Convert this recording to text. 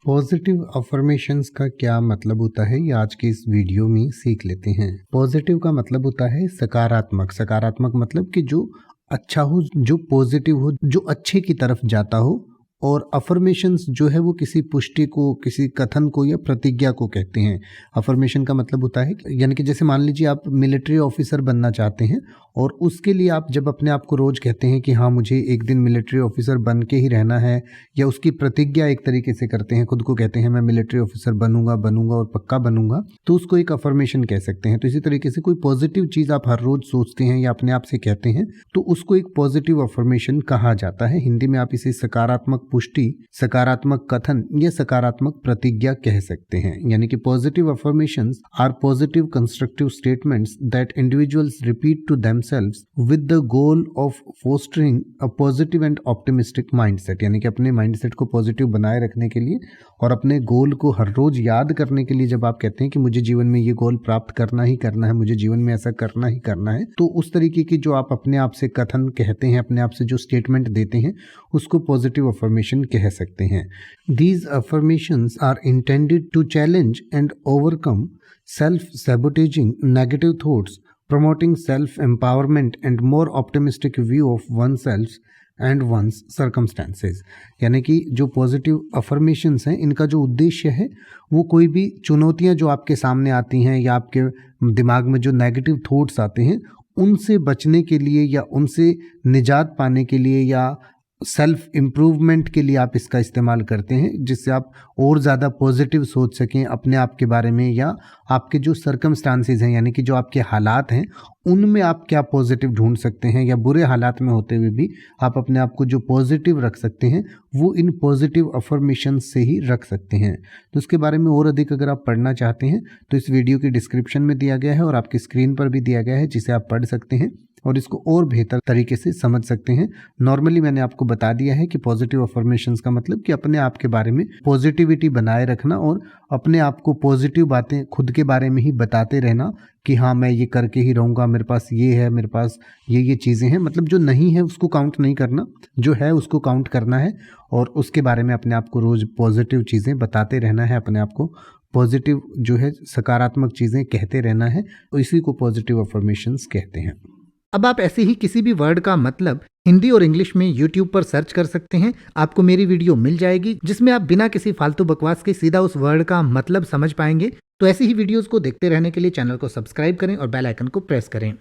Positive affirmations का क्या मतलब होता है ये आज के इस वीडियो में सीख लेते हैं। पॉजिटिव का मतलब होता है सकारात्मक। सकारात्मक मतलब कि जो अच्छा हो, जो पॉजिटिव हो, जो अच्छे की तरफ जाता हो। और अफर्मेशंस जो है वो किसी पुष्टि को, किसी कथन को या प्रतिज्ञा को कहते हैं। अफर्मेशन का मतलब होता है यानी कि जैसे मान लीजिए आप मिलिट्री ऑफिसर बनना चाहते हैं और उसके लिए आप जब अपने आप को रोज कहते हैं कि हाँ मुझे एक दिन मिलिट्री ऑफिसर बन के ही रहना है, या उसकी प्रतिज्ञा एक तरीके से करते हैं, खुद को कहते हैं मैं मिलिट्री ऑफिसर बनूंगा बनूंगा और पक्का बनूंगा, तो उसको एक अफर्मेशन कह सकते हैं। तो इसी तरीके से कोई पॉजिटिव चीज आप हर रोज सोचते हैं या अपने आप से कहते हैं तो उसको एक पॉजिटिव अफर्मेशन कहा जाता है। हिंदी में आप इसे सकारात्मक पुष्टि, सकारात्मक कथन या सकारात्मक प्रतिज्ञा कह सकते हैं। यानी कि positive affirmations are positive constructive statements that individuals repeat to themselves with the goal of fostering a positive and optimistic mindset। यानी कि अपने माइंडसेट को पॉजिटिव बनाए रखने के लिए और अपने गोल को हर रोज याद करने के लिए जब आप कहते हैं कि मुझे जीवन में ये गोल प्राप्त करना ही करना है, मुझे जीवन में ऐसा करना ही करना है, तो उस तरीके की जो आप अपने आप से कथन कहते हैं, अपने आप से जो स्टेटमेंट देते हैं, उसको पॉजिटिव अफर्मेशन कह सकते हैं। These affirmations are intended to challenge and overcome self-sabotaging negative thoughts, promoting self-empowerment and more optimistic view of oneself and one's circumstances. यानी कि जो पॉजिटिव अफर्मेशंस हैं इनका जो उद्देश्य है वो कोई भी चुनौतियां जो आपके सामने आती हैं या आपके दिमाग में जो नेगेटिव थॉट्स आते हैं उनसे बचने के लिए या उनसे निजात पाने के लिए या सेल्फ इम्प्रूवमेंट के लिए आप इसका इस्तेमाल करते हैं, जिससे आप और ज़्यादा पॉजिटिव सोच सकें अपने आप के बारे में, या आपके जो सर्कमस्टांसेस हैं यानी कि जो आपके हालात हैं उनमें आप क्या पॉजिटिव ढूंढ सकते हैं, या बुरे हालात में होते हुए भी आप अपने आप को जो पॉजिटिव रख सकते हैं वो इन पॉजिटिव अफर्मेशन से ही रख सकते हैं। तो उसके बारे में और अधिक अगर आप पढ़ना चाहते हैं तो इस वीडियो की डिस्क्रिप्शन में दिया गया है और आपकी स्क्रीन पर भी दिया गया है, जिसे आप पढ़ सकते हैं और इसको और बेहतर तरीके से समझ सकते हैं। नॉर्मली मैंने आपको बता दिया है कि पॉजिटिव अफर्मेशंस का मतलब कि अपने आप के बारे में पॉजिटिविटी बनाए रखना और अपने आप को पॉजिटिव बातें खुद के बारे में ही बताते रहना कि हाँ मैं ये करके ही रहूँगा, मेरे पास ये है, मेरे पास ये चीज़ें हैं। मतलब जो नहीं है उसको काउंट नहीं करना, जो है उसको काउंट करना है और उसके बारे में अपने आप को रोज़ पॉजिटिव चीज़ें बताते रहना है, अपने आप को पॉजिटिव जो है सकारात्मक चीज़ें कहते रहना है। तो इसी को पॉजिटिव अफर्मेशंस कहते हैं। अब आप ऐसे ही किसी भी वर्ड का मतलब हिंदी और इंग्लिश में YouTube पर सर्च कर सकते हैं। आपको मेरी वीडियो मिल जाएगी जिसमें आप बिना किसी फालतू बकवास के सीधा उस वर्ड का मतलब समझ पाएंगे। तो ऐसी ही वीडियोस को देखते रहने के लिए चैनल को सब्सक्राइब करें और बेल आइकन को प्रेस करें।